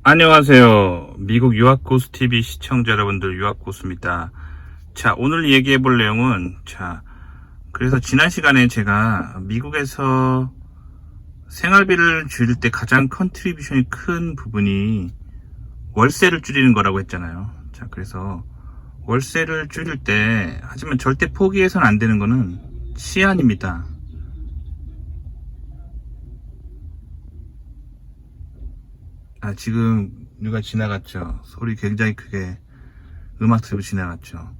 안녕하세요. 미국 유학고수TV 시청자 여러분들, 유학고수입니다. 자, 오늘 얘기해 볼 내용은, 그래서 지난 시간에 제가 미국에서 생활비를 줄일 때 가장 컨트리뷰션이 큰 부분이 월세를 줄이는 거라고 했잖아요. 자, 그래서 월세를 줄일 때, 하지만 절대 포기해서는 안 되는 거는 치안입니다. 지금 누가 지나갔죠? 소리 굉장히 크게 음악 틀고 지나갔죠?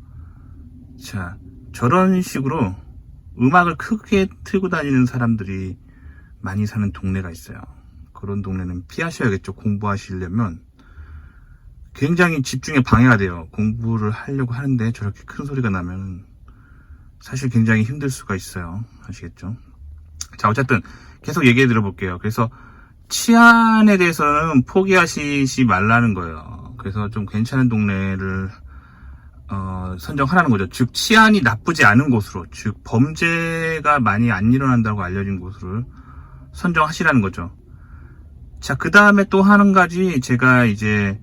자, 저런 식으로 음악을 크게 틀고 다니는 사람들이 많이 사는 동네가 있어요. 그런 동네는 피하셔야겠죠. 공부하시려면 굉장히 집중에 방해가 돼요. 공부를 하려고 하는데 저렇게 큰 소리가 나면 사실 굉장히 힘들 수가 있어요. 아시겠죠? 자, 어쨌든 계속 얘기해 들어볼게요. 그래서 치안에 대해서는 포기하시지 말라는 거예요. 그래서 좀 괜찮은 동네를 선정하라는 거죠. 즉 치안이 나쁘지 않은 곳으로, 즉 범죄가 많이 안 일어난다고 알려진 곳을 선정하시라는 거죠. 자, 그 다음에 또 한 가지 제가 이제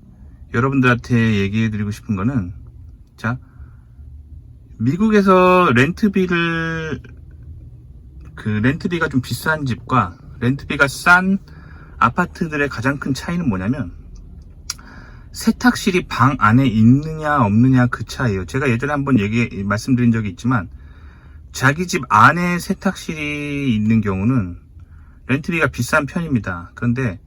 여러분들한테 얘기해 드리고 싶은 거는, 자, 미국에서 렌트비가 좀 비싼 집과 렌트비가 싼 아파트들의 가장 큰 차이는 뭐냐면 세탁실이 방 안에 있느냐 없느냐 그 차이에요. 제가 예전에 한번 말씀드린 적이 있지만 자기 집 안에 세탁실이 있는 경우는 렌트비가 비싼 편입니다. 그런데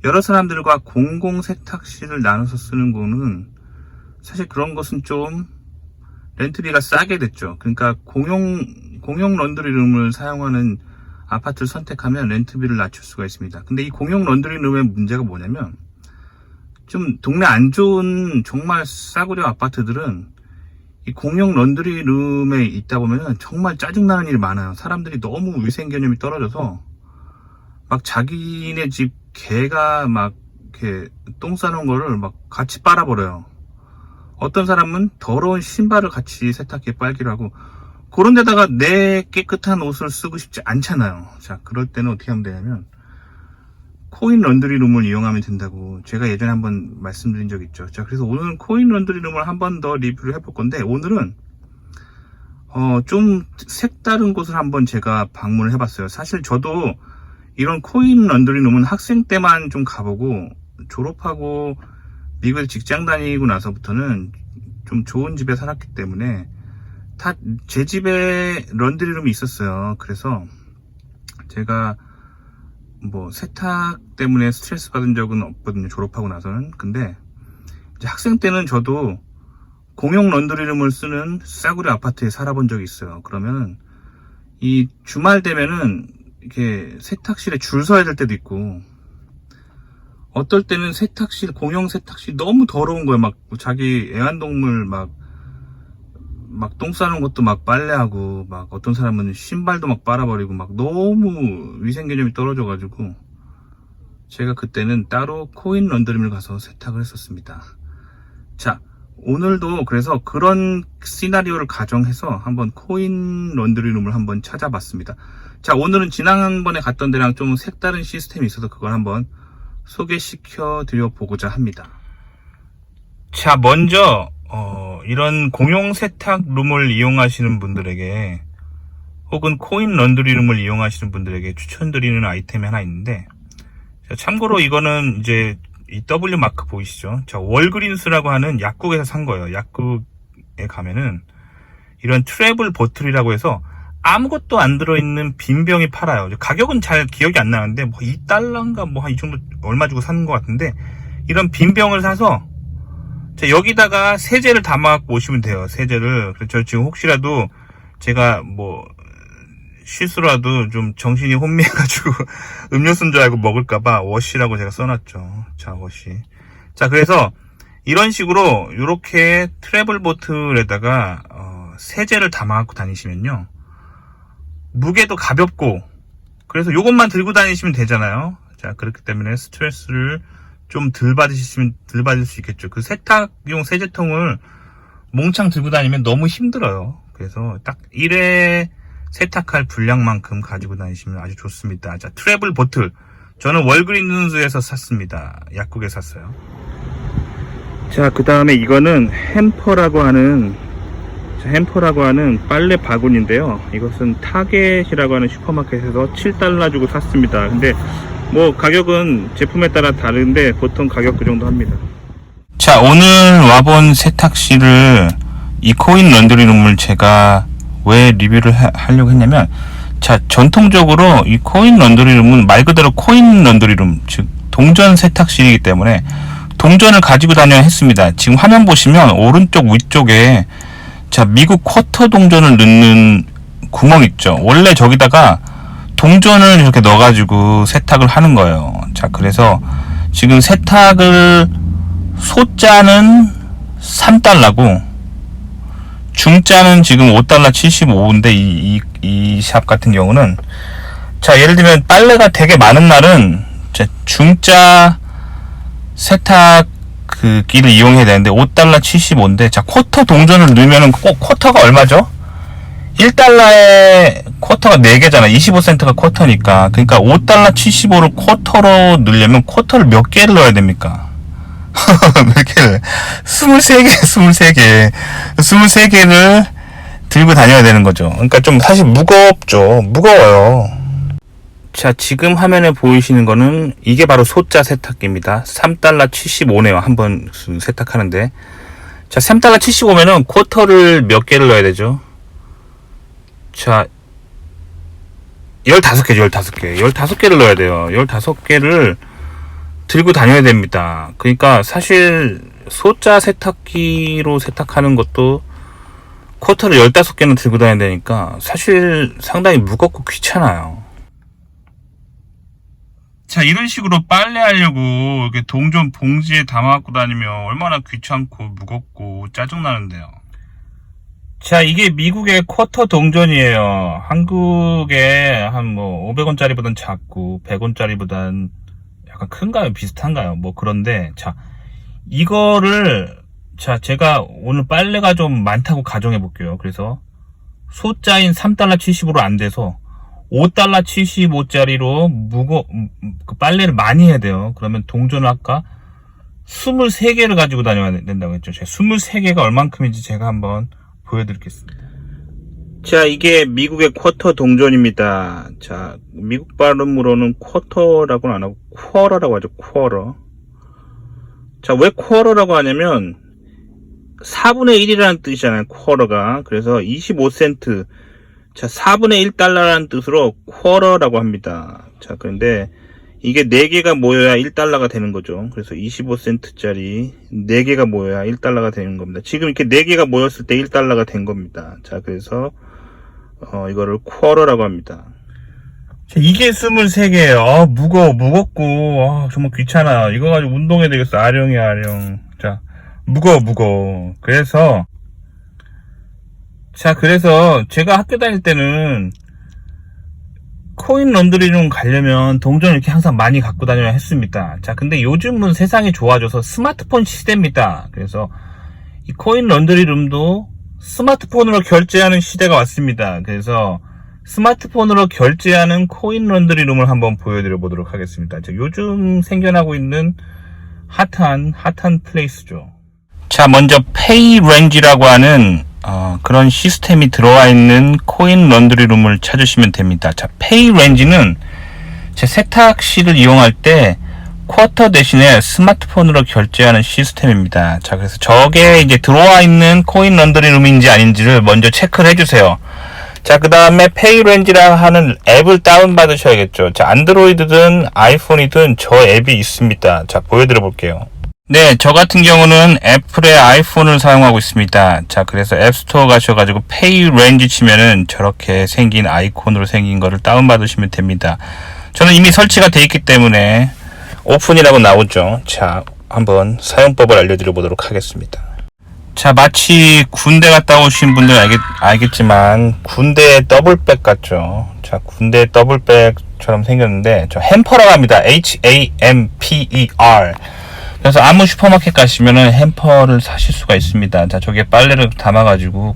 여러 사람들과 공공 세탁실을 나눠서 쓰는 거는 사실 그런 것은 좀 렌트비가 싸게 됐죠. 그러니까 공용 런드리룸을 사용하는 아파트를 선택하면 렌트비를 낮출 수가 있습니다. 근데 이 공용 런드리룸의 문제가 뭐냐면 좀 동네 안 좋은 정말 싸구려 아파트들은 이 공용 런드리룸에 있다 보면 정말 짜증나는 일이 많아요. 사람들이 너무 위생 개념이 떨어져서 막 자기네 집 개가 막 이렇게 똥 싸는 거를 막 같이 빨아버려요. 어떤 사람은 더러운 신발을 같이 세탁기에 빨기로 하고, 그런 데다가 내 깨끗한 옷을 쓰고 싶지 않잖아요. 자, 그럴 때는 어떻게 하면 되냐면 코인 런드리룸을 이용하면 된다고 제가 예전에 한번 말씀드린 적 있죠. 자, 그래서 오늘은 코인 런드리룸을 한번 더 리뷰를 해볼 건데, 오늘은 좀 색다른 곳을 한번 제가 방문을 해봤어요. 사실 저도 이런 코인 런드리룸은 학생 때만 좀 가보고, 졸업하고 미국에서 직장 다니고 나서부터는 좀 좋은 집에 살았기 때문에 다 제 집에 런드리룸이 있었어요. 그래서 제가 뭐 세탁 때문에 스트레스 받은 적은 없거든요. 졸업하고 나서는. 근데 이제 학생 때는 저도 공용 런드리룸을 쓰는 싸구려 아파트에 살아본 적이 있어요. 그러면 이 주말 되면은 이렇게 세탁실에 줄 서야 될 때도 있고, 어떨 때는 공용 세탁실 너무 더러운 거예요. 막 자기 애완동물 막 똥 싸는 것도 막 빨래하고, 막 어떤 사람은 신발도 막 빨아버리고, 막 너무 위생 개념이 떨어져가지고 제가 그때는 따로 코인 런드리룸을 가서 세탁을 했었습니다. 자, 오늘도 그래서 그런 시나리오를 가정해서 한번 코인 런드리룸을 한번 찾아봤습니다. 자, 오늘은 지난번에 갔던 데랑 좀 색다른 시스템이 있어서 그걸 한번 소개시켜 드려 보고자 합니다. 자, 먼저 이런 공용 세탁룸을 이용하시는 분들에게, 혹은 코인 런드리룸을 이용하시는 분들에게 추천드리는 아이템이 하나 있는데, 자, 참고로 이거는 이제 이 W 마크 보이시죠? 자, 월그린스라고 하는 약국에서 산 거예요. 약국에 가면은 이런 트래블 보틀이라고 해서 아무것도 안 들어있는 빈 병이 팔아요. 가격은 잘 기억이 안 나는데 뭐 $2인가 뭐 한 이 정도 얼마 주고 사는 것 같은데, 이런 빈 병을 사서 자, 여기다가 세제를 담아갖고 오시면 돼요. 세제를. 그래서 지금 혹시라도 제가 뭐 실수라도 좀 정신이 혼미해가지고 음료수인 줄 알고 먹을까봐 워시라고 제가 써놨죠. 자, 워시. 자, 그래서 이런 식으로 이렇게 트래블 보틀에다가 세제를 담아갖고 다니시면요, 무게도 가볍고, 그래서 요것만 들고 다니시면 되잖아요. 자, 그렇기 때문에 스트레스를 좀 덜 받을 수 있겠죠. 그 세탁용 세제통을 몽창 들고 다니면 너무 힘들어요. 그래서 딱 1회 세탁할 분량만큼 가지고 다니시면 아주 좋습니다. 자, 트래블 보틀. 저는 월그린스에서 샀습니다. 약국에 샀어요. 자, 그 다음에 이거는 햄퍼라고 하는 빨래 바구니인데요. 이것은 타겟이라고 하는 슈퍼마켓에서 $7 주고 샀습니다. 근데 뭐 가격은 제품에 따라 다른데 보통 가격 그 정도 합니다. 자, 오늘 와본 세탁실을 이 코인 런드리룸을 제가 왜 리뷰를 하려고 했냐면, 자, 전통적으로 이 코인 런드리룸은 말 그대로 코인 런드리룸, 즉 동전 세탁실이기 때문에 동전을 가지고 다녀야 했습니다. 지금 화면 보시면 오른쪽 위쪽에 자, 미국 쿼터 동전을 넣는 구멍 있죠. 원래 저기다가 동전을 이렇게 넣어가지고 세탁을 하는 거예요. 자, 그래서 지금 세탁을 소자는 $3고 중자는 지금 $5.75인데 이 샵 같은 경우는, 자, 예를 들면 빨래가 되게 많은 날은 중자 세탁 그 기를 이용해야 되는데 $5.75인데, 자, 쿼터 동전을 넣으면은 꼭 쿼터가 얼마죠? $1에 쿼터가 4개잖아. 25센트가 쿼터니까. 그러니까 $5.75를 쿼터로 넣으려면 쿼터를 몇 개를 넣어야 됩니까? 몇 개를? 23개를 들고 다녀야 되는 거죠. 그러니까 좀 사실 무거워요. 자, 지금 화면에 보이시는 거는 이게 바로 소자 세탁기입니다. $3.75네요. 한번 세탁하는데. 자, $3.75면은 쿼터를 몇 개를 넣어야 되죠? 자, 15개죠, 15개. 15개를 넣어야 돼요. 15개를 들고 다녀야 됩니다. 그러니까 사실 소자 세탁기로 세탁하는 것도 쿼터를 15개는 들고 다녀야 되니까 사실 상당히 무겁고 귀찮아요. 자, 이런 식으로 빨래하려고 이렇게 동전 봉지에 담아갖고 다니면 얼마나 귀찮고 무겁고 짜증나는데요. 자, 이게 미국의 쿼터 동전이에요. 한국에 한 뭐 500원짜리보단 작고 100원짜리보단 약간 큰가요? 비슷한가요? 뭐 그런데, 자, 이거를, 자, 제가 오늘 빨래가 좀 많다고 가정해 볼게요. 그래서 소자인 $3.75로 안 돼서 $5.75짜리로 그 빨래를 많이 해야 돼요. 그러면 동전을 아까 23개를 가지고 다녀야 된다고 했죠. 제가 23개가 얼만큼인지 제가 한번 보여드리겠습니다. 자, 이게 미국의 쿼터 동전입니다. 자, 미국 발음으로는 쿼터라고는 안 하고 쿼러라고 하죠. 쿼러. 자, 왜 쿼러라고 하냐면 4분의 1이라는 뜻이잖아요. 쿼러가. 그래서 25센트. 자, 4분의 1달러라는 뜻으로 쿼러라고 합니다. 자, 그런데 이게 4개가 모여야 $1가 되는 거죠. 그래서 25센트짜리 4개가 모여야 $1가 되는 겁니다. 지금 이렇게 4개가 모였을 때 $1가 된 겁니다. 자, 그래서 이거를 쿼러라고 합니다. 자, 이게 23개예요. 무겁고 정말 귀찮아. 이거 가지고 운동해야 되겠어. 아령. 자, 무거워. 그래서 제가 학교 다닐 때는 코인 런드리룸 가려면 동전을 이렇게 항상 많이 갖고 다녀야 했습니다. 자, 근데 요즘은 세상이 좋아져서 스마트폰 시대입니다. 그래서 이 코인 런드리룸도 스마트폰으로 결제하는 시대가 왔습니다. 그래서 스마트폰으로 결제하는 코인 런드리룸을 한번 보여드려 보도록 하겠습니다. 자, 요즘 생겨나고 있는 핫한 플레이스죠. 자, 먼저 페이렌지라고 하는 그런 시스템이 들어와 있는 코인 런드리룸을 찾으시면 됩니다. 자, 페이렌지는 제 세탁실을 이용할 때 쿼터 대신에 스마트폰으로 결제하는 시스템입니다. 자, 그래서 저게 이제 들어와 있는 코인 런드리룸인지 아닌지를 먼저 체크를 해주세요. 자, 그 다음에 페이렌지라 하는 앱을 다운받으셔야겠죠. 자, 안드로이드든 아이폰이든 저 앱이 있습니다. 자, 보여드려 볼게요. 네, 저 같은 경우는 애플의 아이폰을 사용하고 있습니다. 자, 그래서 앱스토어 가셔가지고 페이렌지 치면은 저렇게 생긴 아이콘으로 생긴 거를 다운받으시면 됩니다. 저는 이미 설치가 돼 있기 때문에 오픈이라고 나오죠. 자, 한번 사용법을 알려드려 보도록 하겠습니다. 자, 마치 군대 갔다 오신 분들은 알겠지만 군대의 더블백 같죠. 자, 군대의 더블백처럼 생겼는데 저 햄퍼라고 합니다. HAMPER. 그래서 아무 슈퍼마켓 가시면은 햄퍼를 사실 수가 있습니다. 자, 저기에 빨래를 담아가지고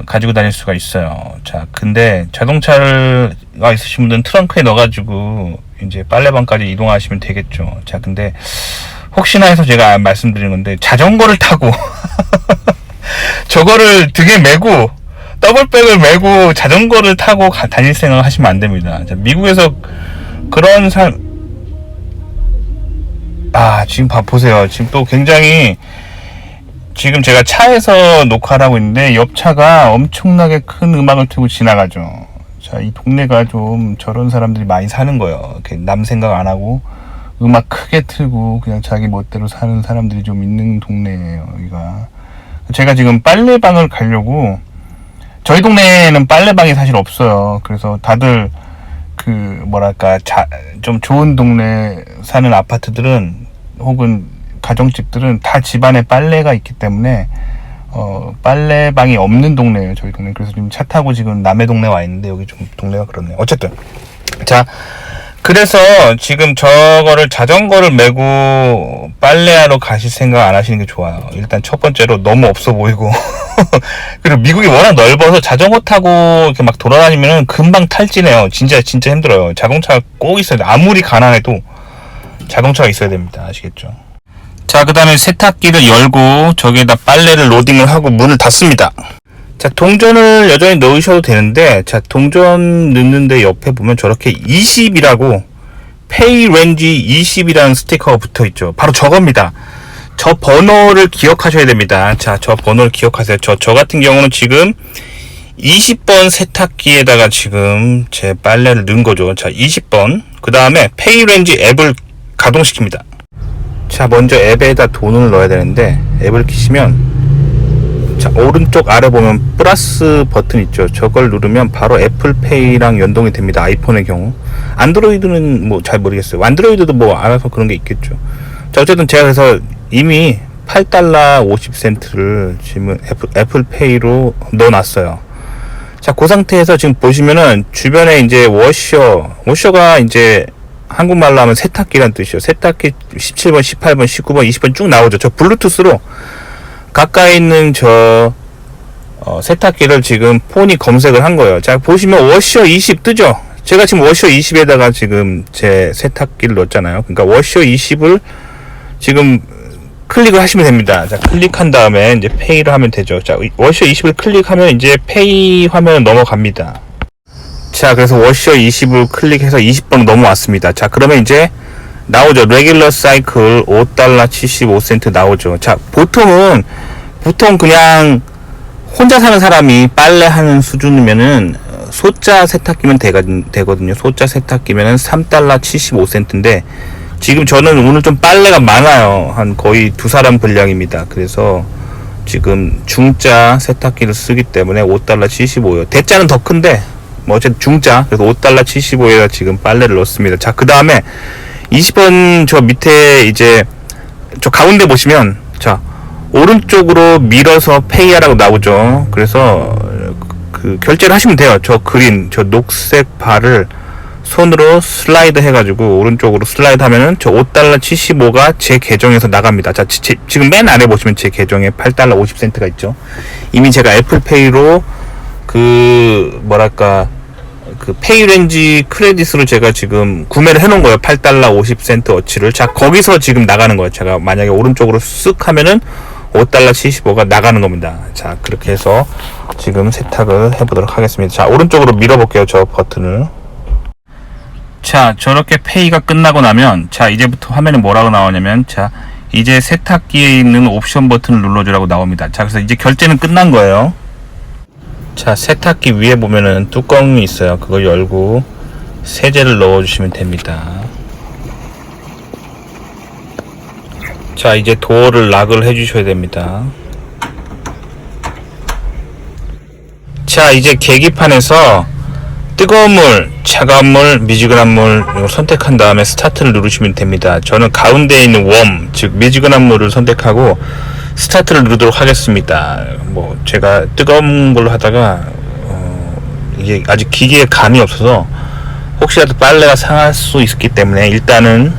가지고 다닐 수가 있어요. 자, 근데 자동차가 있으신 분들은 트렁크에 넣어가지고 이제 빨래방까지 이동하시면 되겠죠. 자, 근데 혹시나 해서 제가 말씀드리는 건데, 자전거를 타고 저거를 등에 메고 더블백을 메고 자전거를 타고 다닐 생각을 하시면 안 됩니다. 자, 미국에서 그런 지금 보세요. 지금 또 굉장히, 지금 제가 차에서 녹화를 하고 있는데 옆차가 엄청나게 큰 음악을 틀고 지나가죠. 자, 이 동네가 좀 저런 사람들이 많이 사는 거예요. 이렇게 남 생각 안 하고 음악 크게 틀고 그냥 자기 멋대로 사는 사람들이 좀 있는 동네예요, 여기가. 제가 지금 빨래방을 가려고, 저희 동네에는 빨래방이 사실 없어요. 그래서 다들 좀 좋은 동네 사는 아파트들은 혹은 가정집들은 다 집안에 빨래가 있기 때문에 빨래방이 없는 동네예요, 저희 동네. 그래서 지금 차 타고 지금 남의 동네 와 있는데 여기 좀 동네가 그렇네요. 어쨌든 자, 그래서 지금 저거를 자전거를 메고 빨래하러 가실 생각 안 하시는 게 좋아요. 일단 첫 번째로 너무 없어 보이고 그리고 미국이 워낙 넓어서 자전거 타고 이렇게 막 돌아다니면은 금방 탈진해요. 진짜 힘들어요. 자동차 꼭 있어야 돼. 아무리 가난해도 자동차가 있어야 됩니다. 아시겠죠? 자, 그 다음에 세탁기를 열고 저기에다 빨래를 로딩을 하고 문을 닫습니다. 자, 동전을 여전히 넣으셔도 되는데, 자, 동전 넣는데 옆에 보면 저렇게 20이라고 페이 렌지 20이라는 스티커가 붙어 있죠. 바로 저겁니다. 저 번호를 기억하셔야 됩니다. 자, 저 번호를 기억하세요. 저 같은 경우는 지금 20번 세탁기에다가 지금 제 빨래를 넣은 거죠. 자, 20번. 그 다음에 페이 렌지 앱을 가동시킵니다. 자, 먼저 앱에다 돈을 넣어야 되는데, 앱을 키시면, 자, 오른쪽 아래 보면 플러스 버튼 있죠. 저걸 누르면 바로 애플페이랑 연동이 됩니다. 아이폰의 경우. 안드로이드는 뭐 잘 모르겠어요. 안드로이드도 뭐 알아서 그런 게 있겠죠. 자, 어쨌든 제가 그래서 이미 $8 50센트를 지금 애플페이로 넣어놨어요. 자, 그 상태에서 지금 보시면은 주변에 이제 워셔가 이제 한국말로 하면 세탁기란 뜻이에요. 세탁기 17번, 18번, 19번, 20번 쭉 나오죠. 저 블루투스로 가까이 있는 세탁기를 지금 폰이 검색을 한 거예요. 자, 보시면 워셔 20 뜨죠? 제가 지금 워셔 20에다가 지금 제 세탁기를 넣었잖아요. 그러니까 워셔 20을 지금 클릭을 하시면 됩니다. 자, 클릭한 다음에 이제 페이를 하면 되죠. 자, 워셔 20을 클릭하면 이제 페이 화면을 넘어갑니다. 자, 그래서 워셔 20을 클릭해서 20번 넘어왔습니다. 자, 그러면 이제 나오죠. 레귤러 사이클 $5 75센트 나오죠. 자, 보통 그냥 혼자 사는 사람이 빨래하는 수준이면은 소자 세탁기면 되거든요. 소자 세탁기면은 $3 75센트인데 지금 저는 오늘 좀 빨래가 많아요. 한 거의 2사람 분량입니다. 그래서 지금 중자 세탁기를 쓰기 때문에 $5 75예요. 대자는 더 큰데 뭐 어쨌든 중자, 그래서 $5 75에다 지금 빨래를 넣습니다. 자, 그 다음에 20번 저 밑에 이제 저 가운데 보시면, 자, 오른쪽으로 밀어서 페이하라고 나오죠. 그래서 그 결제를 하시면 돼요. 저 녹색 바를 손으로 슬라이드 해가지고 오른쪽으로 슬라이드 하면은 저 $5 75가 제 계정에서 나갑니다. 자, 지금 맨 아래 보시면 제 계정에 $8 50센트가 있죠. 이미 제가 애플페이로 페이렌지 크레딧으로 제가 지금 구매를 해놓은 거예요. $8 50센트 어치를. 자, 거기서 지금 나가는 거예요. 제가 만약에 오른쪽으로 쓱 하면은 $5 75가 나가는 겁니다. 자, 그렇게 해서 지금 세탁을 해보도록 하겠습니다. 자, 오른쪽으로 밀어볼게요. 저 버튼을. 자, 저렇게 페이가 끝나고 나면, 자, 이제부터 화면에 뭐라고 나오냐면, 자, 이제 세탁기에 있는 옵션 버튼을 눌러주라고 나옵니다. 자, 그래서 이제 결제는 끝난 거예요. 자, 세탁기 위에 보면은 뚜껑이 있어요. 그걸 열고 세제를 넣어주시면 됩니다. 자, 이제 도어를 락을 해주셔야 됩니다. 자, 이제 계기판에서 뜨거운 물, 차가운 물, 미지근한 물 이걸 선택한 다음에 스타트를 누르시면 됩니다. 저는 가운데에 있는 웜, 즉 미지근한 물을 선택하고 스타트를 누르도록 하겠습니다. 뭐 제가 뜨거운 걸로 하다가 이게 아직 기계에 감이 없어서 혹시라도 빨래가 상할 수 있기 때문에 일단은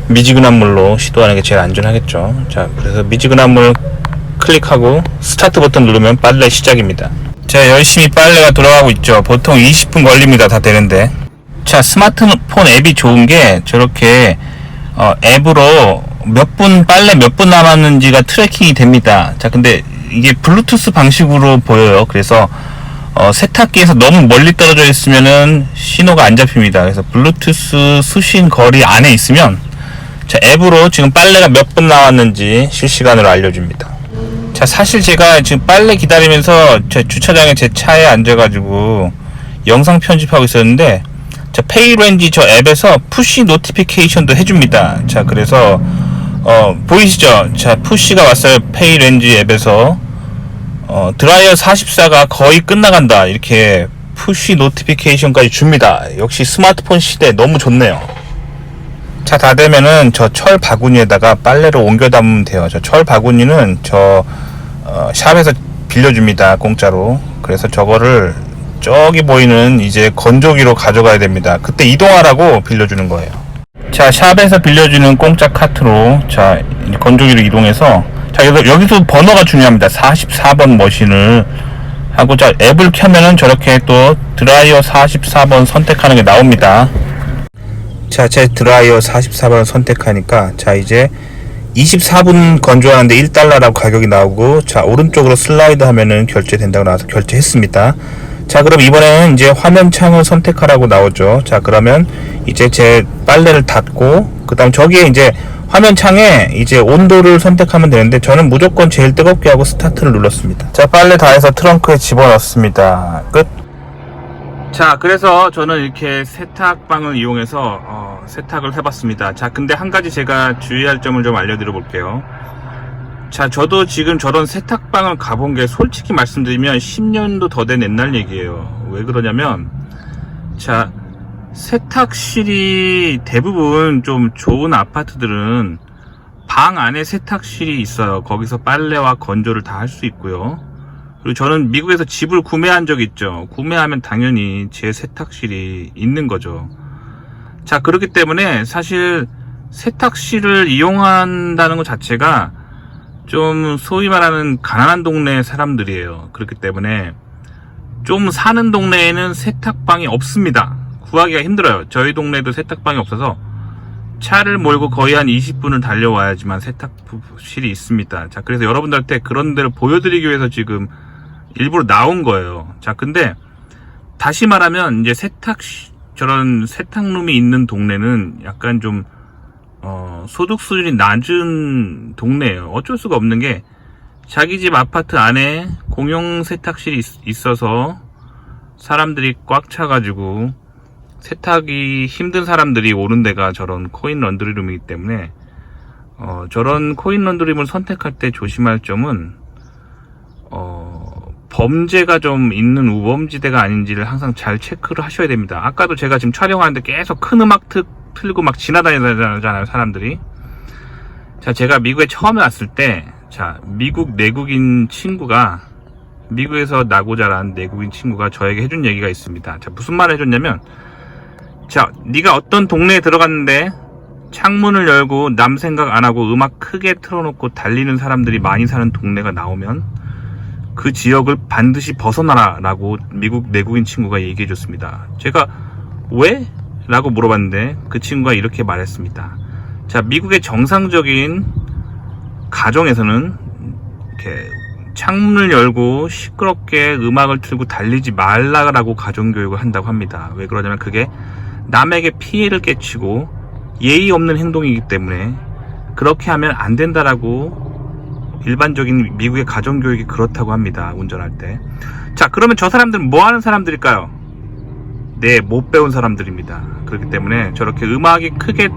미지근한 물로 시도하는 게 제일 안전하겠죠. 자, 그래서 미지근한 물 클릭하고 스타트 버튼 누르면 빨래 시작입니다. 자, 열심히 빨래가 돌아가고 있죠. 보통 20분 걸립니다. 다 되는데. 자, 스마트폰 앱이 좋은 게 저렇게 앱으로 빨래 몇 분 남았는지가 트래킹이 됩니다. 자, 근데 이게 블루투스 방식으로 보여요. 그래서 세탁기에서 너무 멀리 떨어져 있으면은 신호가 안 잡힙니다. 그래서 블루투스 수신 거리 안에 있으면 자, 앱으로 지금 빨래가 몇 분 나왔는지 실시간으로 알려줍니다. 자, 사실 제가 지금 빨래 기다리면서 제 주차장에 제 차에 앉아가지고 영상 편집하고 있었는데, 자, 페이렌지 저 앱에서 푸시 노티피케이션도 해줍니다. 자, 그래서 보이시죠? 자, 푸시가 왔어요. 페이렌지 앱에서 드라이어 44가 거의 끝나간다, 이렇게 푸시 노티피케이션까지 줍니다. 역시 스마트폰 시대 너무 좋네요. 자, 다 되면은 저 철 바구니에다가 빨래를 옮겨 담으면 돼요. 저 철 바구니는 샵에서 빌려줍니다, 공짜로. 그래서 저거를 저기 보이는 이제 건조기로 가져가야 됩니다. 그때 이동하라고 빌려주는 거예요. 자, 샵에서 빌려주는 공짜 카트로 자, 건조기로 이동해서, 자, 여기서 번호가 중요합니다. 44번 머신을 하고, 자, 앱을 켜면은 저렇게 또 드라이어 44번 선택하는 게 나옵니다. 자, 제 드라이어 44번 선택하니까, 자, 이제 24분 건조하는데 1달러라고 가격이 나오고, 자, 오른쪽으로 슬라이드 하면은 결제된다고 나와서 결제했습니다. 자, 그럼 이번에는 이제 화면 창을 선택하라고 나오죠. 자, 그러면 이제 제 빨래를 닫고, 그 다음 저기에 이제 화면 창에 이제 온도를 선택하면 되는데, 저는 무조건 제일 뜨겁게 하고 스타트를 눌렀습니다. 자, 빨래 다 해서 트렁크에 집어넣습니다. 끝. 자, 그래서 저는 이렇게 세탁방을 이용해서 세탁을 해봤습니다. 자, 근데 한 가지 제가 주의할 점을 좀 알려드려 볼게요. 자, 저도 지금 저런 세탁방을 가본 게 솔직히 말씀드리면 10년도 더 된 옛날 얘기예요. 왜 그러냐면, 자, 세탁실이 대부분 좀 좋은 아파트들은 방 안에 세탁실이 있어요. 거기서 빨래와 건조를 다 할 수 있고요. 그리고 저는 미국에서 집을 구매한 적이 있죠. 구매하면 당연히 제 세탁실이 있는 거죠. 자, 그렇기 때문에 사실 세탁실을 이용한다는 것 자체가 좀 소위 말하는 가난한 동네 사람들이에요. 그렇기 때문에 좀 사는 동네에는 세탁방이 없습니다. 구하기가 힘들어요. 저희 동네도 세탁방이 없어서 차를 몰고 거의 한 20분을 달려와야지만 세탁실이 있습니다. 자, 그래서 여러분들한테 그런 데를 보여드리기 위해서 지금 일부러 나온 거예요. 자, 근데 다시 말하면 이제 저런 세탁룸이 있는 동네는 약간 좀 소득 수준이 낮은 동네예요. 어쩔 수가 없는 게, 자기 집 아파트 안에 공용 세탁실이 있어서 사람들이 꽉 차가지고 세탁이 힘든 사람들이 오는 데가 저런 코인 런드리룸이기 때문에 저런 코인 런드리룸을 선택할 때 조심할 점은 범죄가 좀 있는 우범지대가 아닌지를 항상 잘 체크를 하셔야 됩니다. 아까도 제가 지금 촬영하는데 계속 큰 음악 틀고 막 지나다니잖아요, 사람들이. 자, 제가 미국에 처음에 왔을 때, 자, 미국 내국인 친구가, 미국에서 나고 자란 내국인 친구가 저에게 해준 얘기가 있습니다. 자, 무슨 말을 해줬냐면, 자, 네가 어떤 동네에 들어갔는데 창문을 열고 남 생각 안 하고 음악 크게 틀어놓고 달리는 사람들이 많이 사는 동네가 나오면 그 지역을 반드시 벗어나라 라고 미국 내국인 친구가 얘기해 줬습니다. 제가 왜? 라고 물어봤는데 그 친구가 이렇게 말했습니다. 자, 미국의 정상적인 가정에서는 이렇게 창문을 열고 시끄럽게 음악을 틀고 달리지 말라고 가정교육을 한다고 합니다. 왜 그러냐면 그게 남에게 피해를 끼치고 예의 없는 행동이기 때문에 그렇게 하면 안 된다라고 일반적인 미국의 가정교육이 그렇다고 합니다. 운전할 때. 자, 그러면 저 사람들은 뭐 하는 사람들일까요? 네, 못 배운 사람들입니다. 그렇기 때문에 저렇게 음악이 크게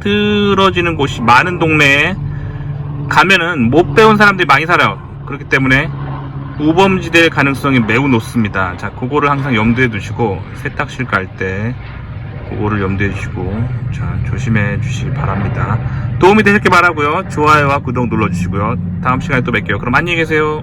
틀어지는 곳이 많은 동네에 가면은 못 배운 사람들이 많이 살아요. 그렇기 때문에 우범지대의 가능성이 매우 높습니다. 자, 그거를 항상 염두에 두시고 세탁실 갈 때 그거를 염두에 두시고 자, 조심해 주시기 바랍니다. 도움이 되셨길 바라고요. 좋아요와 구독 눌러주시고요. 다음 시간에 또 뵐게요. 그럼 안녕히 계세요.